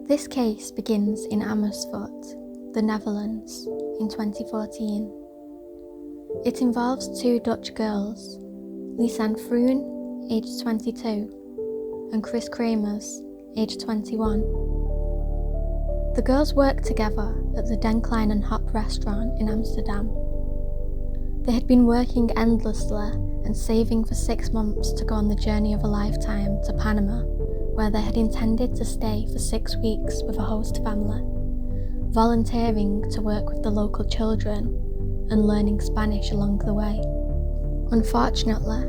This case begins in Amersfoort, the Netherlands, in 2014. It involves two Dutch girls, Lisanne Froon, aged 22, and Kris Kremers, aged 21. The girls worked together at the Den Klein and Hop restaurant in Amsterdam. They had been working endlessly and saving for 6 months to go on the journey of a lifetime to Panama, where they had intended to stay for 6 weeks with a host family, volunteering to work with the local children and learning Spanish along the way. Unfortunately,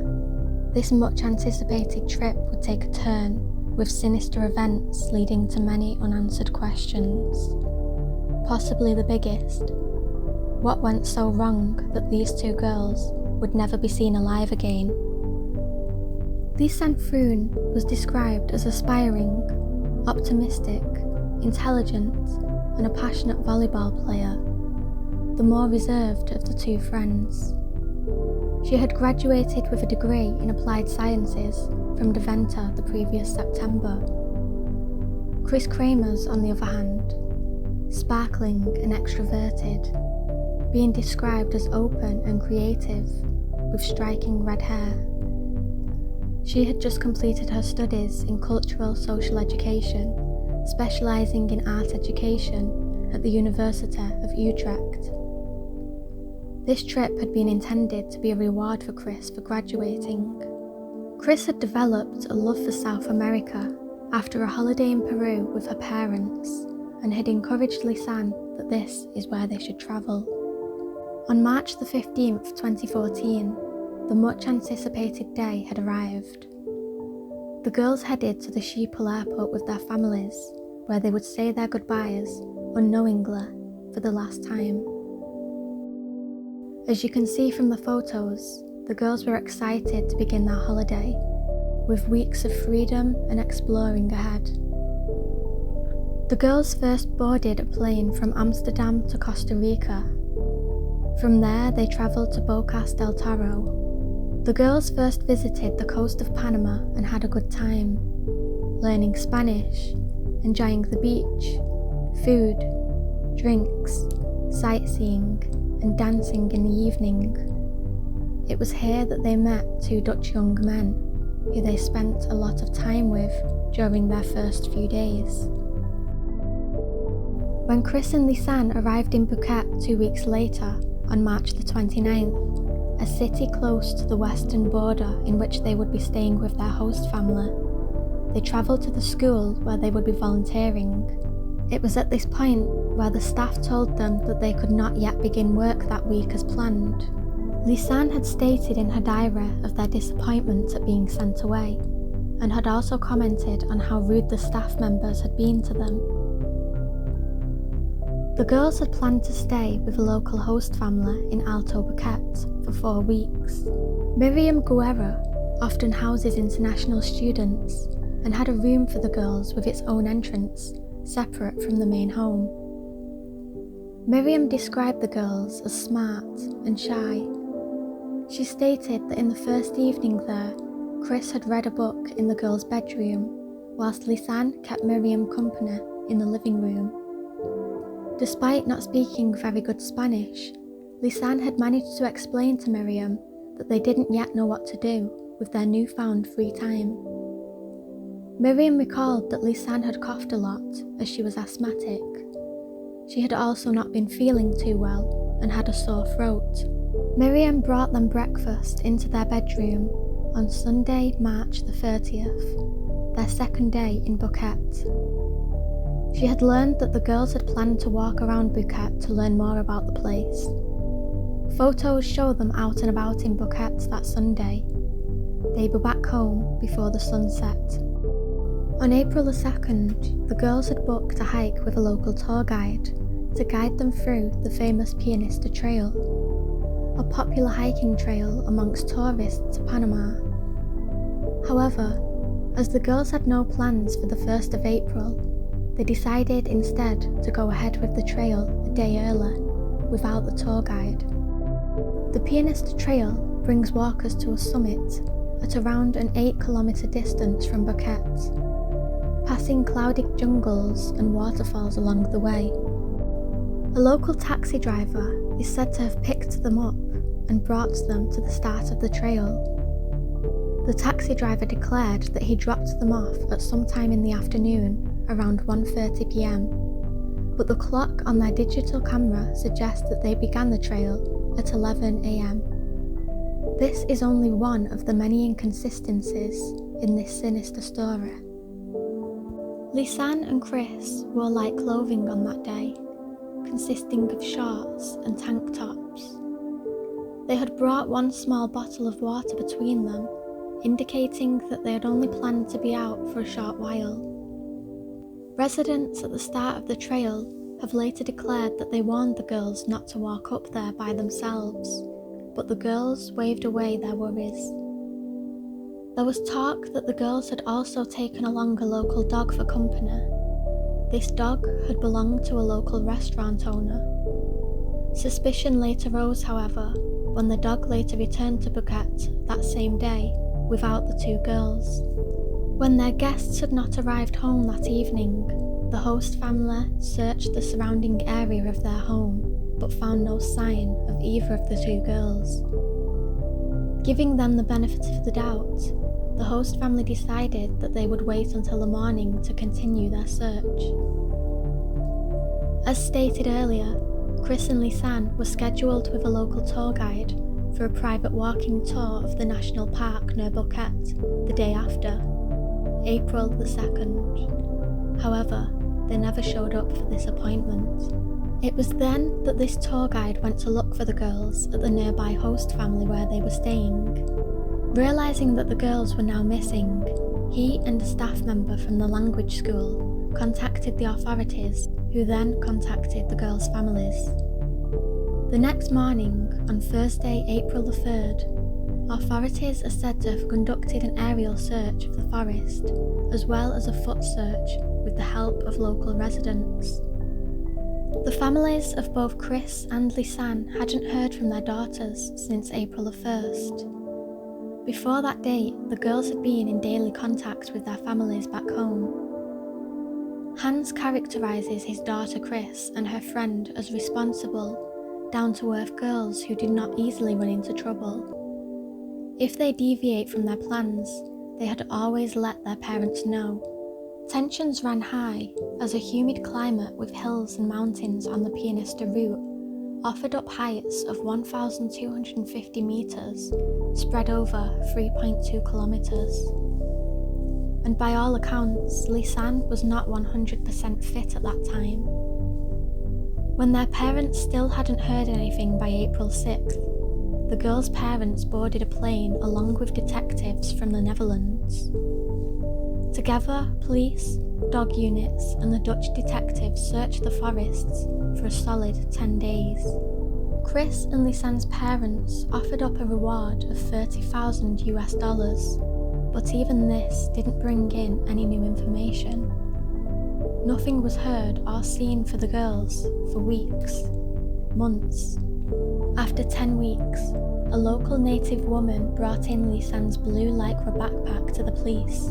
this much anticipated trip would take a turn, with sinister events leading to many unanswered questions. Possibly the biggest: what went so wrong that these two girls would never be seen alive again? Lisanne Froon was described as aspiring, optimistic, intelligent, and a passionate volleyball player, the more reserved of the two friends. She had graduated with a degree in applied sciences from Deventer the previous September. Kris Kremers, on the other hand, sparkling and extroverted, being described as open and creative, with striking red hair. She had just completed her studies in cultural social education, specialising in art education at the University of Utrecht. This trip had been intended to be a reward for Kris for graduating. Kris had developed a love for South America after a holiday in Peru with her parents, and had encouraged Lisanne that this is where they should travel. On March the 15th, 2014, the much anticipated day had arrived. The girls headed to the Schiphol airport with their families, where they would say their goodbyes, unknowingly, for the last time. As you can see from the photos, the girls were excited to begin their holiday, with weeks of freedom and exploring ahead. The girls first boarded a plane from Amsterdam to Costa Rica. From there, they travelled to Bocas del Toro. The girls first visited the coast of Panama and had a good time, learning Spanish, enjoying the beach, food, drinks, sightseeing, and dancing in the evening. It was here that they met two Dutch young men, who they spent a lot of time with during their first few days. When Kris and Lisanne arrived in Phuket 2 weeks later, on March the 29th, a city close to the western border in which they would be staying with their host family, they travelled to the school where they would be volunteering. It was at this point where the staff told them that they could not yet begin work that week as planned. Lisanne had stated in her diary of their disappointment at being sent away, and had also commented on how rude the staff members had been to them. The girls had planned to stay with a local host family in Alto Phuket for 4 weeks. Miriam Guerra often houses international students, and had a room for the girls with its own entrance, separate from the main home. Miriam described the girls as smart and shy. She stated that in the first evening there, Kris had read a book in the girls' bedroom, whilst Lisanne kept Miriam company in the living room. Despite not speaking very good Spanish, Lisanne had managed to explain to Miriam that they didn't yet know what to do with their newfound free time. Miriam recalled that Lisanne had coughed a lot as she was asthmatic. She had also not been feeling too well and had a sore throat. Miriam brought them breakfast into their bedroom on Sunday, March the 30th, their second day in Phuket. She had learned that the girls had planned to walk around Phuket to learn more about the place. Photos show them out and about in Phuket that Sunday. They were back home before the sun set. On April the 2nd, the girls had booked a hike with a local tour guide to guide them through the famous Pianista Trail, a popular hiking trail amongst tourists to Panama. However, as the girls had no plans for the 1st of April, they decided instead to go ahead with the trail a day early, without the tour guide. The Pianista Trail brings walkers to a summit at around an 8-kilometre distance from Phuket. passing cloudy jungles and waterfalls along the way. A local taxi driver is said to have picked them up and brought them to the start of the trail. The taxi driver declared that he dropped them off at some time in the afternoon, around 1:30 p.m, but the clock on their digital camera suggests that they began the trail at 11 a.m. This is only one of the many inconsistencies in this sinister story. Lisanne and Kris wore light clothing on that day, consisting of shorts and tank tops. They had brought one small bottle of water between them, indicating that they had only planned to be out for a short while. Residents at the start of the trail have later declared that they warned the girls not to walk up there by themselves, but the girls waved away their worries. There was talk that the girls had also taken along a local dog for company. This dog had belonged to a local restaurant owner. Suspicion later rose, however, when the dog later returned to Phuket that same day without the two girls. When their guests had not arrived home that evening, the host family searched the surrounding area of their home but found no sign of either of the two girls. Giving them the benefit of the doubt, the host family decided that they would wait until the morning to continue their search. As stated earlier, Kris and Lisanne were scheduled with a local tour guide for a private walking tour of the national park near Phuket the day after, April the 2nd. However, they never showed up for this appointment. It was then that this tour guide went to look for the girls at the nearby host family where they were staying. Realising that the girls were now missing, he and a staff member from the language school contacted the authorities, who then contacted the girls' families. The next morning, on Thursday, April the 3rd, authorities are said to have conducted an aerial search of the forest, as well as a foot search with the help of local residents. The families of both Kris and Lisanne hadn't heard from their daughters since April the 1st. Before that date, the girls had been in daily contact with their families back home. Hans characterises his daughter Kris and her friend as responsible, down-to-earth girls who did not easily run into trouble. If they deviate from their plans, they had always let their parents know. Tensions ran high as a humid climate with hills and mountains on the Pianista route offered up heights of 1,250 metres, spread over 3.2 kilometres. And by all accounts, Lisanne was not 100% fit at that time. When their parents still hadn't heard anything by April 6th, the girls' parents boarded a plane along with detectives from the Netherlands. Together, police, dog units and the Dutch detectives searched the forests for a solid 10 days. Kris and Lisanne's parents offered up a reward of $30,000 US, but even this didn't bring in any new information. Nothing was heard or seen for the girls for weeks, months. After 10 weeks, a local native woman brought in Lisanne's blue lycra backpack to the police.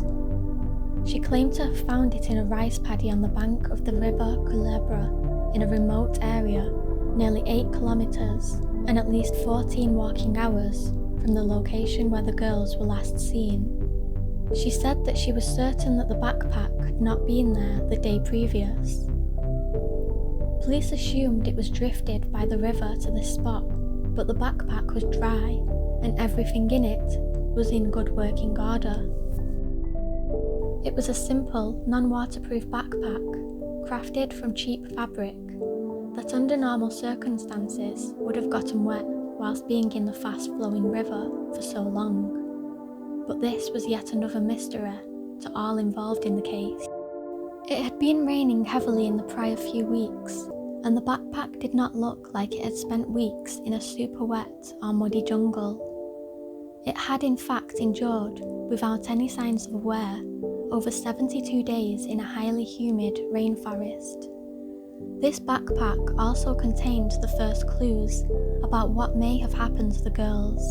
She claimed to have found it in a rice paddy on the bank of the river Culebra in a remote area, nearly 8 kilometres and at least 14 walking hours from the location where the girls were last seen. She said that she was certain that the backpack had not been there the day previous. Police assumed it was drifted by the river to this spot, but the backpack was dry and everything in it was in good working order. It was a simple, non-waterproof backpack, crafted from cheap fabric, that under normal circumstances would have gotten wet whilst being in the fast-flowing river for so long. But this was yet another mystery to all involved in the case. It had been raining heavily in the prior few weeks, and the backpack did not look like it had spent weeks in a super wet or muddy jungle. It had in fact endured, without any signs of wear, over 72 days in a highly humid rainforest. This backpack also contained the first clues about what may have happened to the girls.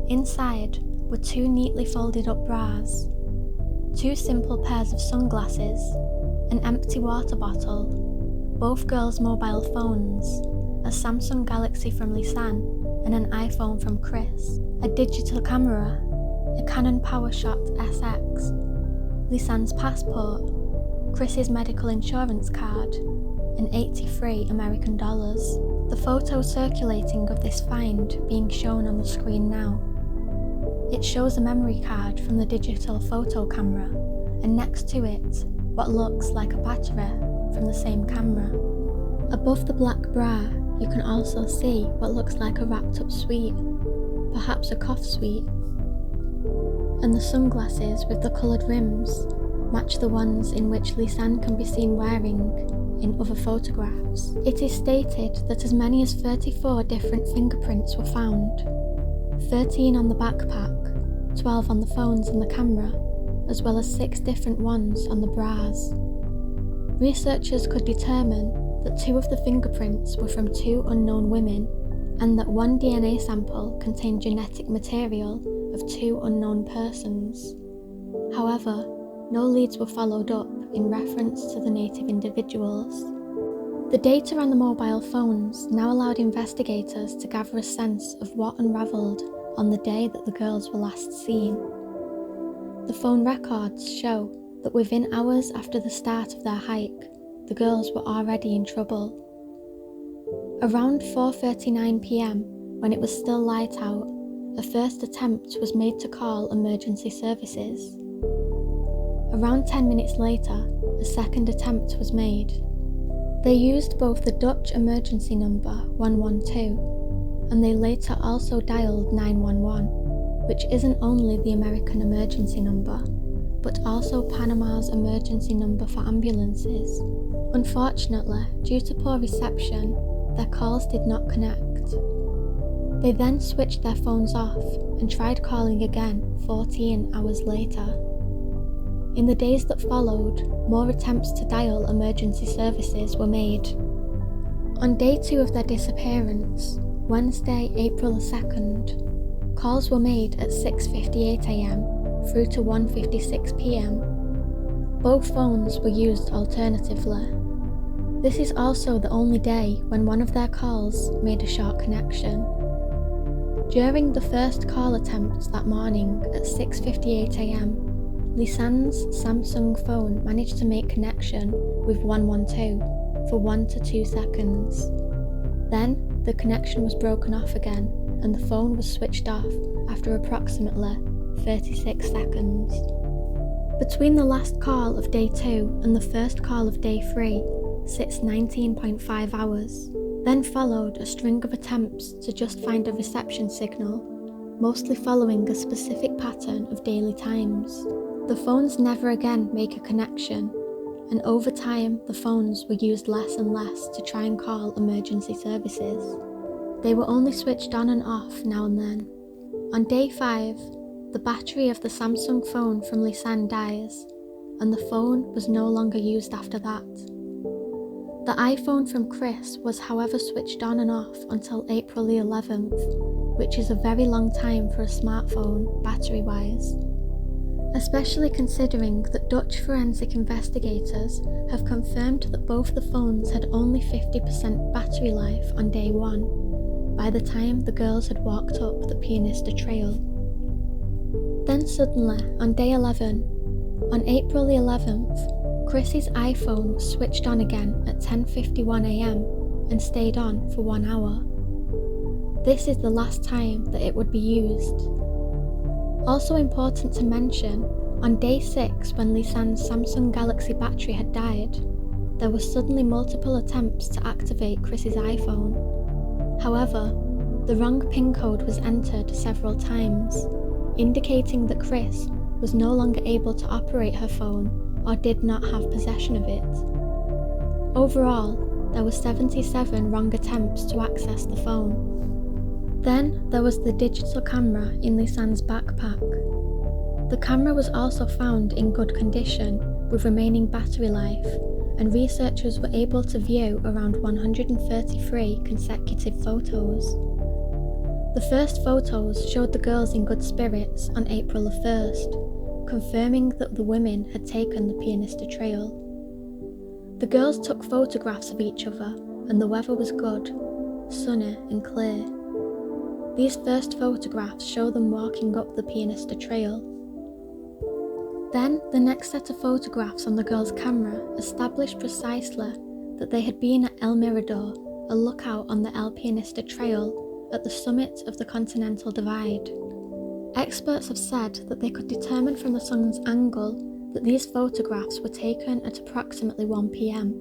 Inside were 2 neatly folded up bras. 2 simple pairs of sunglasses, an empty water bottle, both girls' mobile phones, a Samsung Galaxy from Lisanne and an iPhone from Kris, a digital camera, a Canon PowerShot SX, Lisanne's passport, Kris's medical insurance card, and 83 American dollars. The photo circulating of this find being shown on the screen now. It shows a memory card from the digital photo camera, and next to it, what looks like a battery from the same camera. Above the black bra, you can also see what looks like a wrapped up sweet, perhaps a cough sweet. And the sunglasses with the coloured rims match the ones in which Lisanne can be seen wearing in other photographs. It is stated that as many as 34 different fingerprints were found, 13 on the backpack, 12 on the phones and the camera, as well as 6 different ones on the bras. Researchers could determine that 2 of the fingerprints were from 2 unknown women, and that 1 DNA sample contained genetic material of 2 unknown persons. However, no leads were followed up in reference to the native individuals. The data on the mobile phones now allowed investigators to gather a sense of what unravelled on the day that the girls were last seen. The phone records show that within hours after the start of their hike, the girls were already in trouble. Around 4:39 p.m, when it was still light out, a first attempt was made to call emergency services. Around 10 minutes later, a second attempt was made. They used both the Dutch emergency number 112, and they later also dialed 911, which isn't only the American emergency number, but also Panama's emergency number for ambulances. Unfortunately, due to poor reception, their calls did not connect. They then switched their phones off and tried calling again 14 hours later. In the days that followed, more attempts to dial emergency services were made. On day 2 of their disappearance, Wednesday, April 2nd, calls were made at 6:58 a.m. through to 1:56 p.m. Both phones were used alternatively. This is also the only day when one of their calls made a short connection. During the first call attempt that morning at 6:58 a.m, Lisanne's Samsung phone managed to make connection with 112 for 1 to 2 seconds. Then, the connection was broken off again and the phone was switched off after approximately 36 seconds. Between the last call of day 2 and the first call of day 3 sits 19.5 hours. Then followed a string of attempts to just find a reception signal, mostly following a specific pattern of daily times. The phones never again make a connection, and over time the phones were used less and less to try and call emergency services. They were only switched on and off now and then. On day 5, the battery of the Samsung phone from Lisanne dies, and the phone was no longer used after that. The iPhone from Kris was however switched on and off until April the 11th, which is a very long time for a smartphone, battery-wise. Especially considering that Dutch forensic investigators have confirmed that both the phones had only 50% battery life on day 1, by the time the girls had walked up the Pianista Trail. Then suddenly, on day 11, on April the 11th, Kris's iPhone was switched on again at 10:51 a.m. and stayed on for 1 hour. This is the last time that it would be used. Also important to mention, on day 6 when Lisanne's Samsung Galaxy battery had died, there were suddenly multiple attempts to activate Kris's iPhone. However, the wrong PIN code was entered several times, indicating that Kris was no longer able to operate her phone or did not have possession of it. Overall, there were 77 wrong attempts to access the phone. Then there was the digital camera in Lisanne's backpack. The camera was also found in good condition with remaining battery life, and researchers were able to view around 133 consecutive photos. The first photos showed the girls in good spirits on April the 1st. confirming that the women had taken the Pianista Trail. The girls took photographs of each other and the weather was good, sunny and clear. These first photographs show them walking up the Pianista Trail. Then the next set of photographs on the girls' camera established precisely that they had been at El Mirador, a lookout on the El Pianista Trail at the summit of the Continental Divide. Experts have said that they could determine from the sun's angle that these photographs were taken at approximately 1 p.m.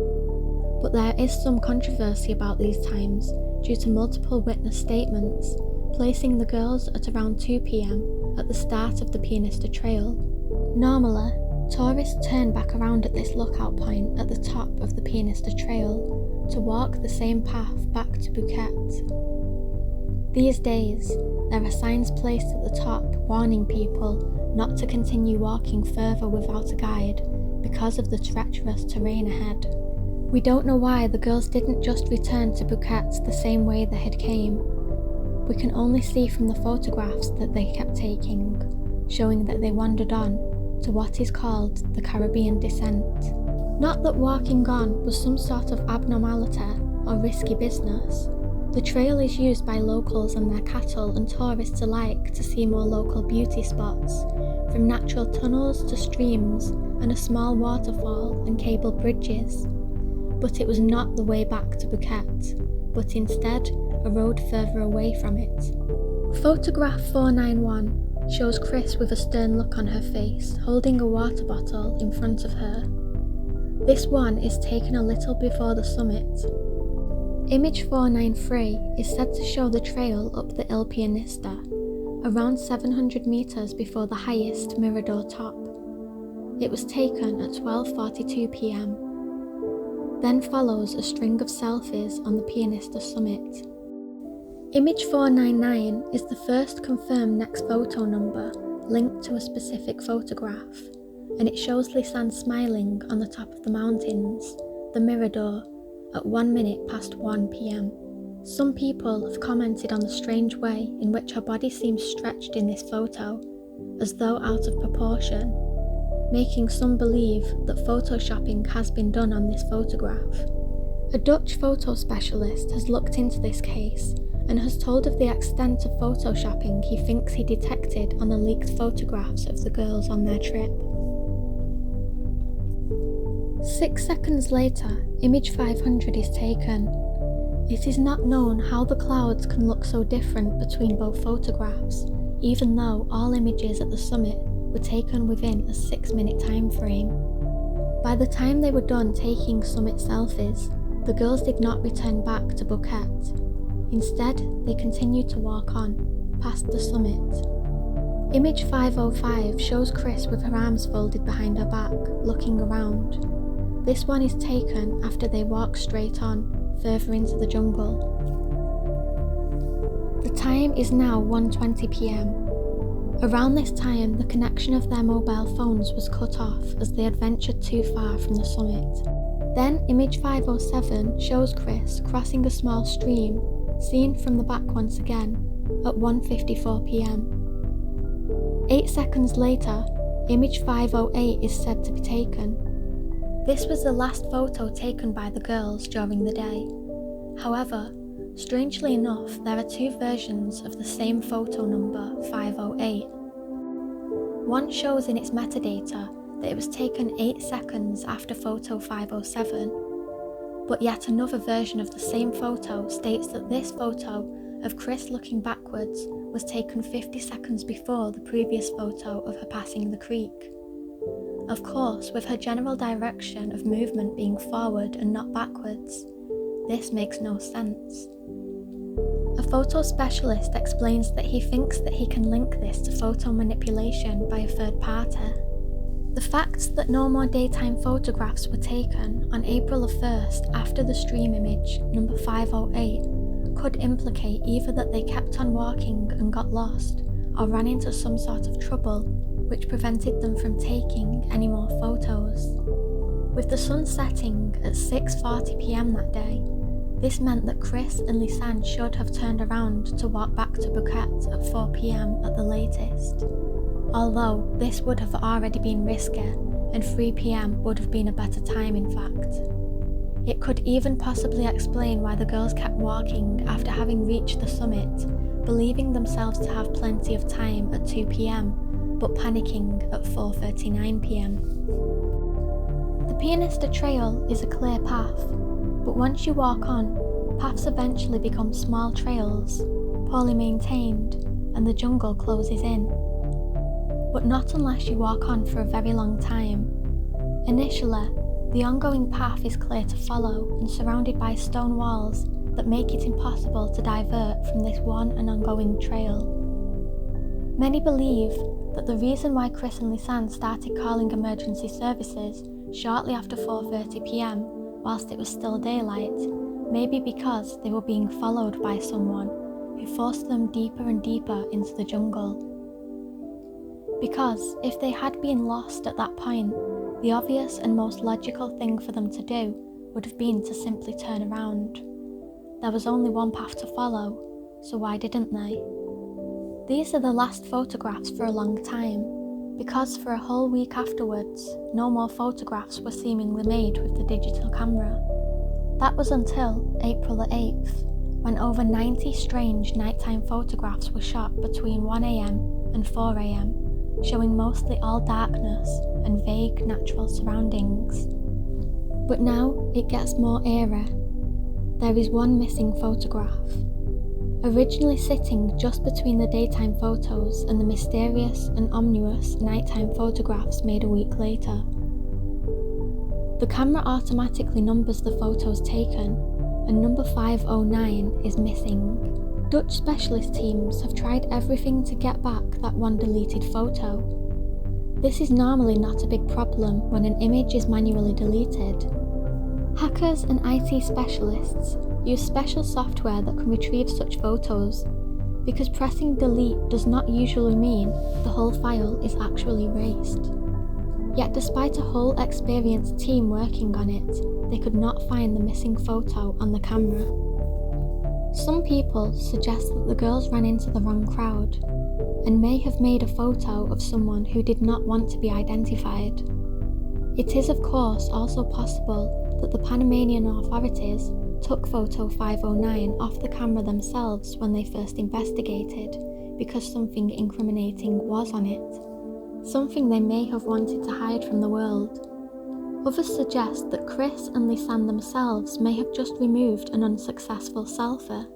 But there is some controversy about these times due to multiple witness statements, placing the girls at around 2 p.m. at the start of the Pianista Trail. Normally, tourists turn back around at this lookout point at the top of the Pianista Trail to walk the same path back to Phuket. These days, there are signs placed at the top warning people not to continue walking further without a guide because of the treacherous terrain ahead. We don't know why the girls didn't just return to Phuket the same way they had came. We can only see from the photographs that they kept taking, showing that they wandered on to what is called the Caribbean descent. Not that walking on was some sort of abnormality or risky business. The trail is used by locals and their cattle and tourists alike to see more local beauty spots, from natural tunnels to streams and a small waterfall and cable bridges. But it was not the way back to Phuket, but instead a road further away from it. Photograph 491 shows Kris with a stern look on her face, holding a water bottle in front of her. This one is taken a little before the summit. Image 493 is said to show the trail up the El Pianista, around 700 metres before the highest Mirador top. It was taken at 12:42 p.m. Then follows a string of selfies on the Pianista summit. Image 499 is the first confirmed next photo number linked to a specific photograph, and it shows Lisanne smiling on the top of the mountains, the Mirador, at 1 minute past 1 p.m. Some people have commented on the strange way in which her body seems stretched in this photo, as though out of proportion, making some believe that photoshopping has been done on this photograph. A Dutch photo specialist has looked into this case and has told of the extent of photoshopping he thinks he detected on the leaked photographs of the girls on their trip. 6 seconds later, image 500 is taken. It is not known how the clouds can look so different between both photographs, even though all images at the summit were taken within a 6-minute time frame. By the time they were done taking summit selfies, the girls did not return back to Phuket. Instead, they continued to walk on, past the summit. Image 505 shows Kris with her arms folded behind her back, looking around. This one is taken after they walk straight on, further into the jungle. The time is now 1:20 p.m. Around this time, the connection of their mobile phones was cut off as they had ventured too far from the summit. Then image 507 shows Kris crossing a small stream, seen from the back once again, at 1:54 p.m. 8 seconds later, image 508 is said to be taken. This was the last photo taken by the girls during the day. However, strangely enough, there are two versions of the same photo number, 508. One shows in its metadata that it was taken 8 seconds after photo 507, but yet another version of the same photo states that this photo of Kris looking backwards was taken 50 seconds before the previous photo of her passing the creek. Of course, with her general direction of movement being forward and not backwards, this makes no sense. A photo specialist explains that he thinks that he can link this to photo manipulation by a third party. The fact that no more daytime photographs were taken on April 1st after the stream image, number 508, could implicate either that they kept on walking and got lost, or ran into some sort of trouble, which prevented them from taking any more photos. With the sun setting at 6:40 p.m. that day, this meant that Kris and Lisanne should have turned around to walk back to Phuket at 4 p.m. at the latest. although this would have already been risky and 3 p.m. would have been a better time in fact. It could even possibly explain why the girls kept walking after having reached the summit, believing themselves to have plenty of time at 2 p.m, but panicking at 4:39 p.m. The Pianista Trail is a clear path, but once you walk on, paths eventually become small trails, poorly maintained, and the jungle closes in. But not unless you walk on for a very long time. Initially, the ongoing path is clear to follow and surrounded by stone walls that make it impossible to divert from this one and ongoing trail. Many believe that the reason why Kris and Lisanne started calling emergency services shortly after 4:30 p.m. whilst it was still daylight may be because they were being followed by someone who forced them deeper and deeper into the jungle. Because if they had been lost at that point, the obvious and most logical thing for them to do would have been to simply turn around. There was only one path to follow, so why didn't they? These are the last photographs for a long time, because for a whole week afterwards, no more photographs were seemingly made with the digital camera. That was until April the 8th, when over 90 strange nighttime photographs were shot between 1 a.m. and 4 a.m, showing mostly all darkness and vague natural surroundings. But now it gets more eerie. There is one missing photograph. Originally sitting just between the daytime photos and the mysterious and ominous nighttime photographs made a week later. The camera automatically numbers the photos taken, and number 509 is missing. Dutch specialist teams have tried everything to get back that one deleted photo. This is normally not a big problem when an image is manually deleted. Hackers and IT specialists use special software that can retrieve such photos, because pressing delete does not usually mean the whole file is actually erased. Yet despite a whole experienced team working on it, they could not find the missing photo on the camera. Some people suggest that the girls ran into the wrong crowd, and may have made a photo of someone who did not want to be identified. It is of course also possible that the Panamanian authorities took photo 509 off the camera themselves when they first investigated, because something incriminating was on it, something they may have wanted to hide from the world. Others suggest that Kris and Lisanne themselves may have just removed an unsuccessful selfie.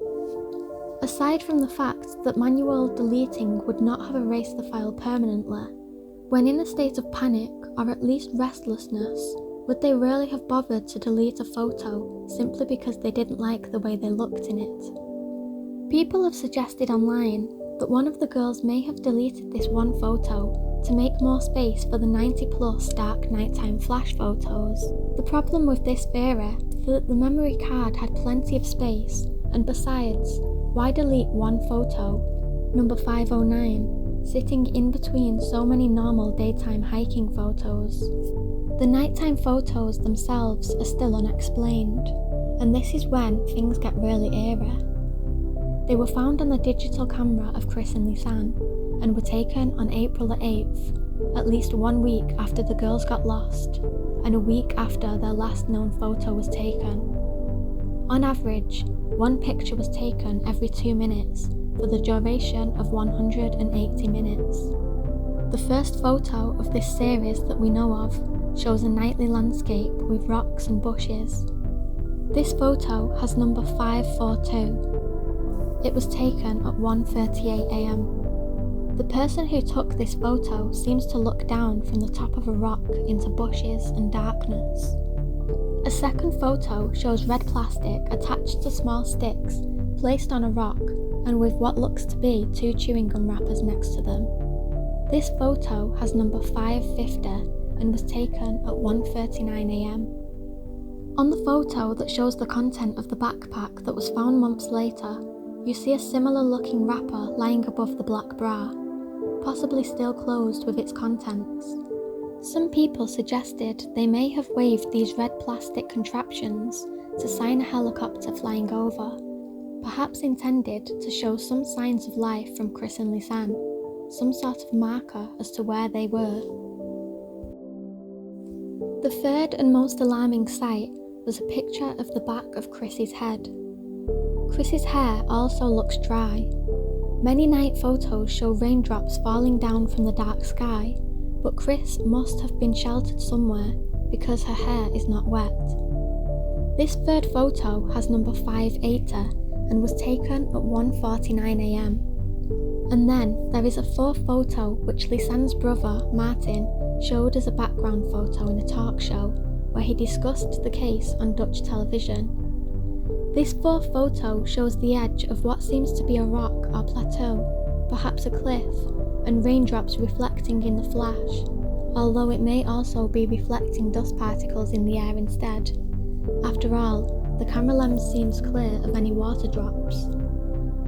Aside from the fact that manual deleting would not have erased the file permanently, when in a state of panic or at least restlessness, would they really have bothered to delete a photo simply because they didn't like the way they looked in it? People have suggested online that one of the girls may have deleted this one photo to make more space for the 90+ dark nighttime flash photos. The problem with this theory is that the memory card had plenty of space, and besides, why delete one photo, number 509, sitting in between so many normal daytime hiking photos? The nighttime photos themselves are still unexplained, and this is when things get really eerie. They were found on the digital camera of Kris and Lisanne, and were taken on April the 8th, at least 1 week after the girls got lost, and a week after their last known photo was taken. On average, one picture was taken every 2 minutes for the duration of 180 minutes. The first photo of this series that we know of shows a nightly landscape with rocks and bushes. This photo has number 542. It was taken at 1:38 a.m. The person who took this photo seems to look down from the top of a rock into bushes and darkness. A second photo shows red plastic attached to small sticks placed on a rock and with what looks to be 2 chewing gum wrappers next to them. This photo has number 550 and was taken at 1:39 a.m. On the photo that shows the content of the backpack that was found months later, you see a similar looking wrapper lying above the black bra, possibly still closed with its contents. Some people suggested they may have waved these red plastic contraptions to sign a helicopter flying over, perhaps intended to show some signs of life from Kris and Lisanne, some sort of marker as to where they were. The third and most alarming sight was a picture of the back of Kris's head. Kris's hair also looks dry. Many night photos show raindrops falling down from the dark sky, but Kris must have been sheltered somewhere because her hair is not wet. This third photo has number 580 and was taken at 1:49 a.m. And then there is a fourth photo which Lisanne's brother, Martin, showed as a background photo in a talk show where he discussed the case on Dutch television. This fourth photo shows the edge of what seems to be a rock or plateau, perhaps a cliff, and raindrops reflecting in the flash, although it may also be reflecting dust particles in the air instead. After all, the camera lens seems clear of any water drops.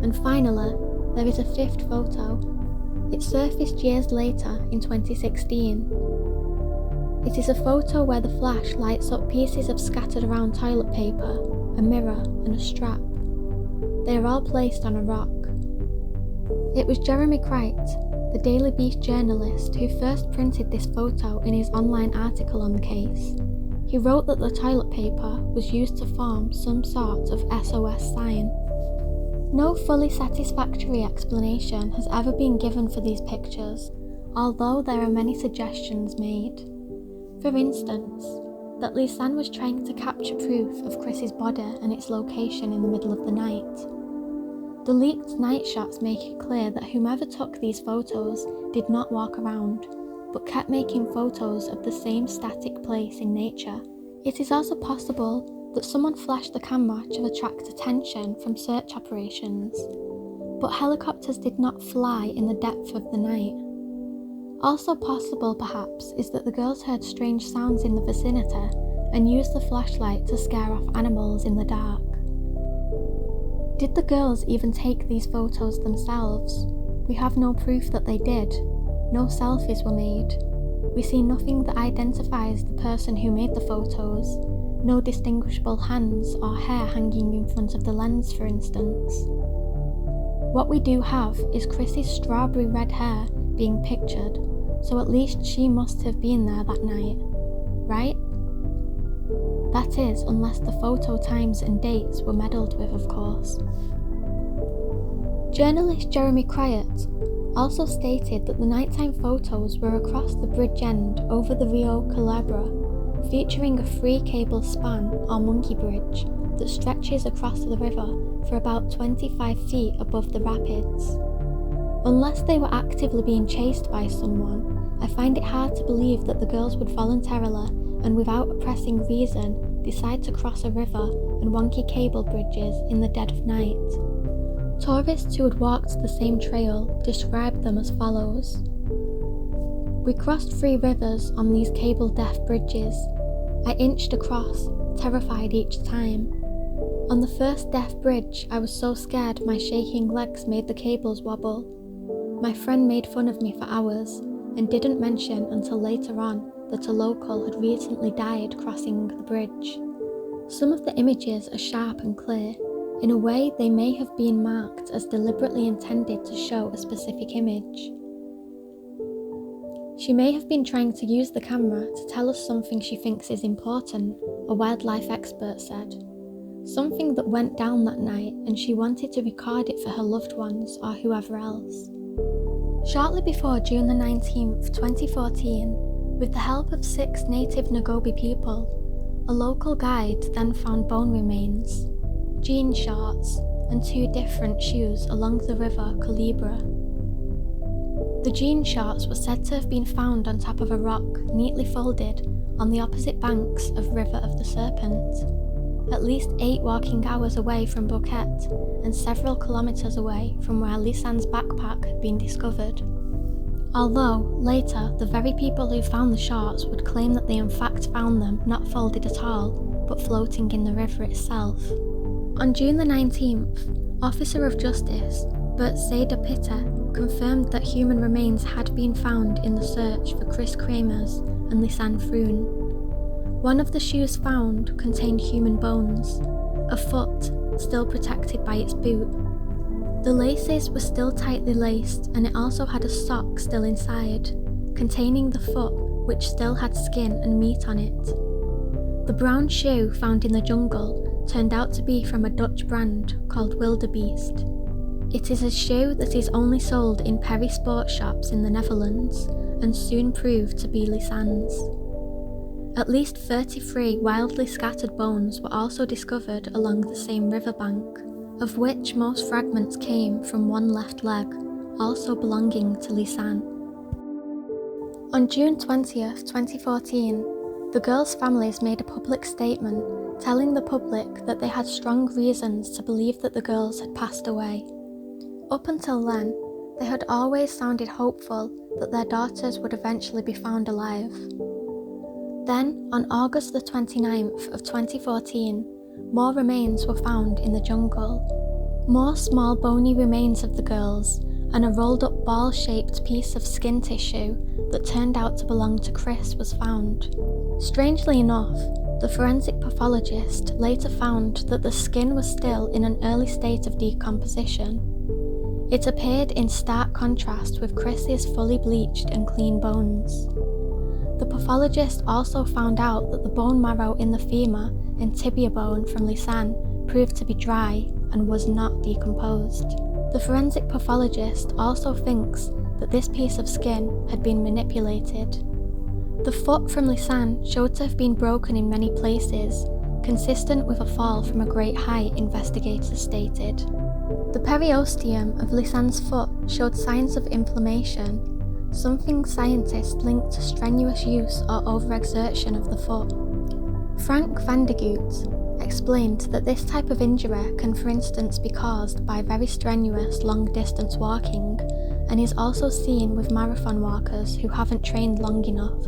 And finally, there is a fifth photo. It surfaced years later in 2016. It is a photo where the flash lights up pieces of scattered around toilet paper, a mirror and a strap. They are all placed on a rock. It was Jeremy Crite, the Daily Beast journalist, who first printed this photo in his online article on the case. He wrote that the toilet paper was used to form some sort of SOS sign. No fully satisfactory explanation has ever been given for these pictures, although there are many suggestions made. For instance, that Lisanne was trying to capture proof of Kris's body and its location in the middle of the night. The leaked night shots make it clear that whomever took these photos did not walk around, but kept making photos of the same static place in nature. It is also possible that someone flashed the camera to attract attention from search operations, but helicopters did not fly in the depth of the night. Also possible, perhaps, is that the girls heard strange sounds in the vicinity and used the flashlight to scare off animals in the dark. Did the girls even take these photos themselves? We have no proof that they did. No selfies were made. We see nothing that identifies the person who made the photos. No distinguishable hands or hair hanging in front of the lens, for instance. What we do have is Kris's strawberry red hair being pictured, so at least she must have been there that night, right? That is, unless the photo times and dates were meddled with, of course. Journalist Jeremy Crite also stated that the nighttime photos were across the bridge end over the Rio Culebra, featuring a 3-cable span or monkey bridge that stretches across the river for about 25 feet above the rapids. Unless they were actively being chased by someone, I find it hard to believe that the girls would voluntarily and without a pressing reason decide to cross a river and wonky cable bridges in the dead of night. Tourists who had walked the same trail described them as follows. We crossed 3 rivers on these cable-deaf bridges. I inched across, terrified each time. On the first deaf bridge, I was so scared my shaking legs made the cables wobble. My friend made fun of me for hours and didn't mention until later on that a local had recently died crossing the bridge. Some of the images are sharp and clear. In a way, they may have been marked as deliberately intended to show a specific image. She may have been trying to use the camera to tell us something she thinks is important, a wildlife expert said. Something that went down that night and she wanted to record it for her loved ones or whoever else. Shortly before June the 19th, 2014, with the help of 6 native Nagobi people, a local guide then found bone remains, jean shorts, and 2 different shoes along the river Culebra. The jean shorts were said to have been found on top of a rock, neatly folded, on the opposite banks of River of the Serpent, at least 8 walking hours away from Bouquet and several kilometres away from where Lisanne's backpack had been discovered. Although, later, the very people who found the shorts would claim that they in fact found them not folded at all, but floating in the river itself. On June the 19th, Officer of Justice Bert Pitta confirmed that human remains had been found in the search for Kris Kremers and Lisanne Froon. One of the shoes found contained human bones, a foot still protected by its boot. The laces were still tightly laced, and it also had a sock still inside, containing the foot, which still had skin and meat on it. The brown shoe found in the jungle turned out to be from a Dutch brand called Wildebeest. It is a shoe that is only sold in Perry sports shops in the Netherlands, and soon proved to be Lisanne's. At least 33 wildly scattered bones were also discovered along the same riverbank, of which most fragments came from one left leg, also belonging to Lisanne. On June 20th, 2014, the girls' families made a public statement telling the public that they had strong reasons to believe that the girls had passed away. Up until then, they had always sounded hopeful that their daughters would eventually be found alive. Then, on August the 29th of 2014, more remains were found in the jungle. More small bony remains of the girls, and a rolled up ball-shaped piece of skin tissue that turned out to belong to Kris was found. Strangely enough, the forensic pathologist later found that the skin was still in an early state of decomposition. It appeared in stark contrast with Kris's fully bleached and clean bones. The pathologist also found out that the bone marrow in the femur and tibia bone from Lisanne proved to be dry and was not decomposed. The forensic pathologist also thinks that this piece of skin had been manipulated. The foot from Lisanne showed to have been broken in many places, consistent with a fall from a great height, investigators stated. The periosteum of Lisanne's foot showed signs of inflammation, something scientists linked to strenuous use or overexertion of the foot. Frank van der Goot explained that this type of injury can for instance be caused by very strenuous long-distance walking, and is also seen with marathon walkers who haven't trained long enough.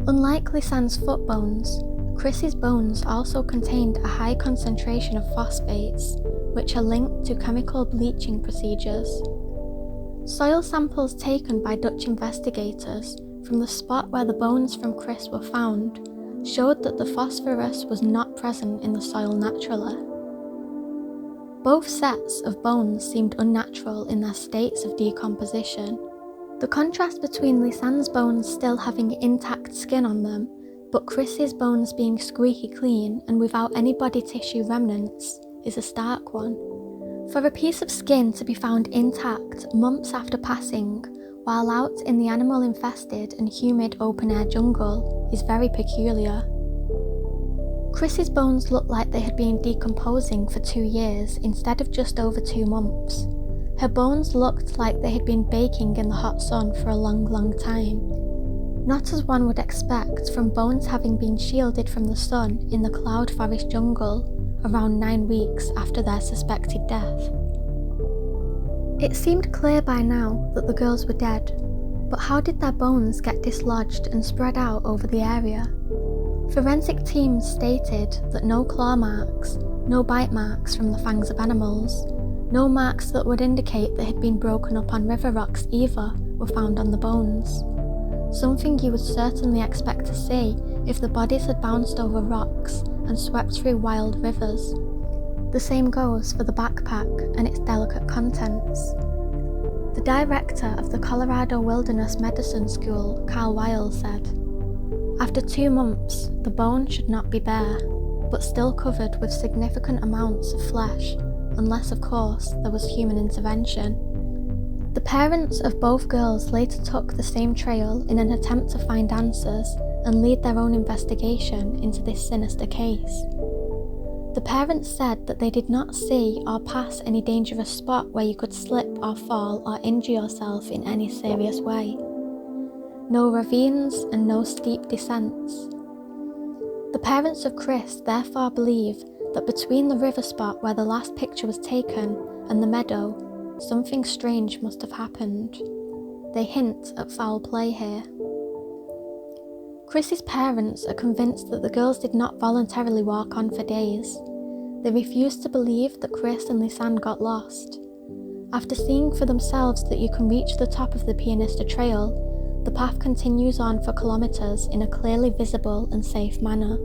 Unlike Lisanne's foot bones, Kris's bones also contained a high concentration of phosphates, which are linked to chemical bleaching procedures. Soil samples taken by Dutch investigators from the spot where the bones from Kris were found showed that the phosphorus was not present in the soil naturally. Both sets of bones seemed unnatural in their states of decomposition. The contrast between Lisanne's bones still having intact skin on them, but Kris's bones being squeaky clean and without any body tissue remnants, is a stark one. For a piece of skin to be found intact months after passing, while out in the animal-infested and humid open-air jungle, is very peculiar. Kris's bones looked like they had been decomposing for 2 years instead of just over 2 months. Her bones looked like they had been baking in the hot sun for a long time. Not as one would expect from bones having been shielded from the sun in the cloud forest jungle around 9 weeks after their suspected death. It seemed clear by now that the girls were dead, but how did their bones get dislodged and spread out over the area? Forensic teams stated that no claw marks, no bite marks from the fangs of animals, no marks that would indicate they had been broken up on river rocks either were found on the bones. Something you would certainly expect to see if the bodies had bounced over rocks and swept through wild rivers. The same goes for the backpack and its delicate contents. The director of the Colorado Wilderness Medicine School, Carl Weil, said, "After 2 months, the bone should not be bare, but still covered with significant amounts of flesh, unless of course there was human intervention." The parents of both girls later took the same trail in an attempt to find answers and lead their own investigation into this sinister case. The parents said that they did not see or pass any dangerous spot where you could slip or fall or injure yourself in any serious way. No ravines and no steep descents. The parents of Kris therefore believe that between the river spot where the last picture was taken and the meadow, something strange must have happened. They hint at foul play here. Kris's parents are convinced that the girls did not voluntarily walk on for days. They refuse to believe that Kris and Lisanne got lost. After seeing for themselves that you can reach the top of the Pianista Trail, the path continues on for kilometers in a clearly visible and safe manner.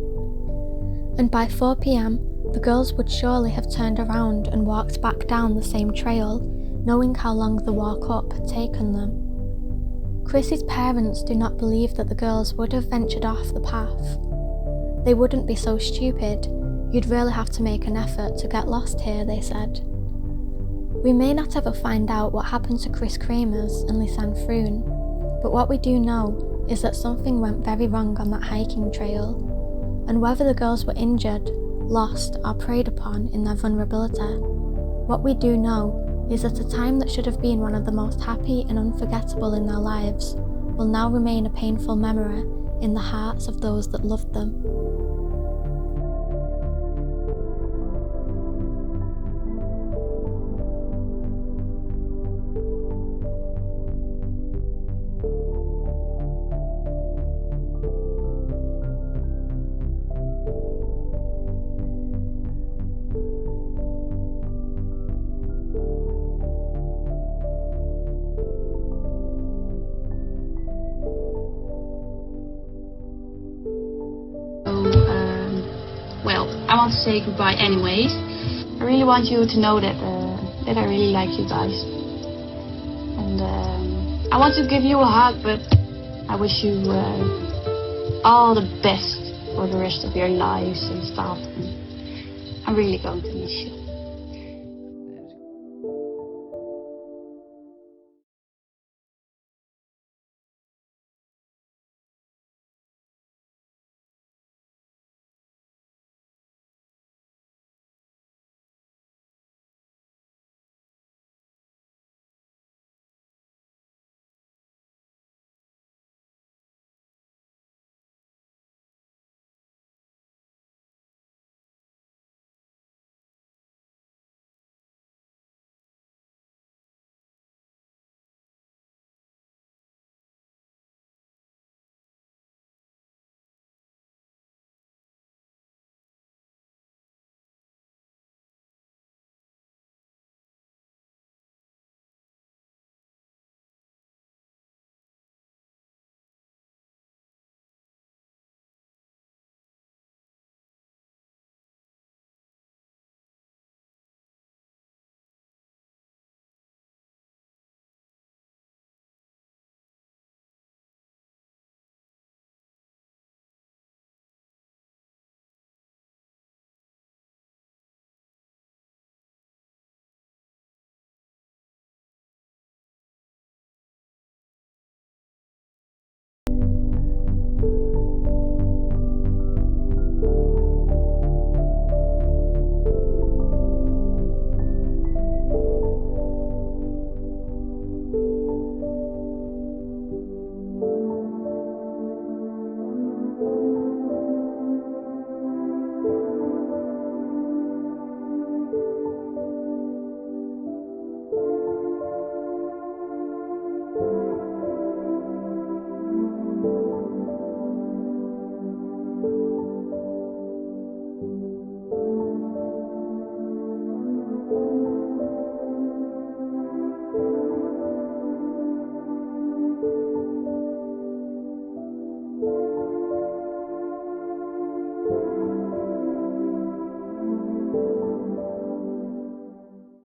And by 4 p.m, the girls would surely have turned around and walked back down the same trail, knowing how long the walk up had taken them. Kris's parents do not believe that the girls would have ventured off the path. They wouldn't be so stupid. You'd really have to make an effort to get lost here, they said. We may not ever find out what happened to Kris Kremers and Lisanne Froon, but what we do know is that something went very wrong on that hiking trail, and whether the girls were injured, lost, or preyed upon in their vulnerability, what we do know is that a time that should have been one of the most happy and unforgettable in their lives will now remain a painful memory in the hearts of those that loved them. I want to say goodbye anyways. I really want you to know that I really like you guys. And I want to give you a hug, but I wish you all the best for the rest of your lives and stuff. And I'm really going to miss you.